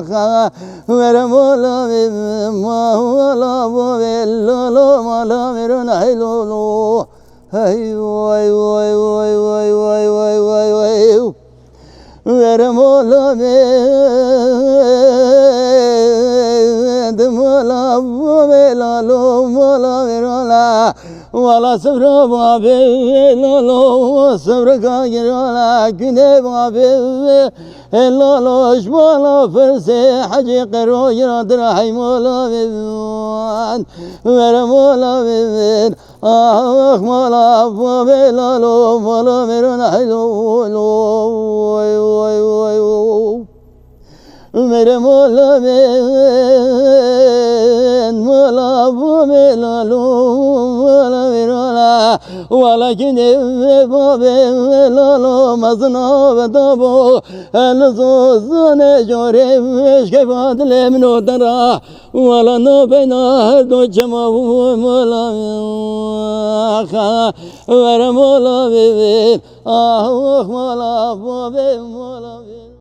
Vere mola mola lo mola verun ay lo ay vay vay vay vay vay vay vay vay vere mola mola mola lo mola verola wala sabra babe lo lo sabra ka girola güne babe lo lo shmola فرسي حجي قرو يرادر حي مولا بيبان وير مولا بيبان آخ مولا بيلا لو مولا ميرون حيلو لو وي وي وي وير مولا بيبان مولا بيلا لو مولا ميرولا ولكن بابي لا لا مزنا بدابو الزوزن جوري مش كيف هذا منو درا ولا نبينا دو جما ولا ورا مولا بيبي مولا بيبي مولا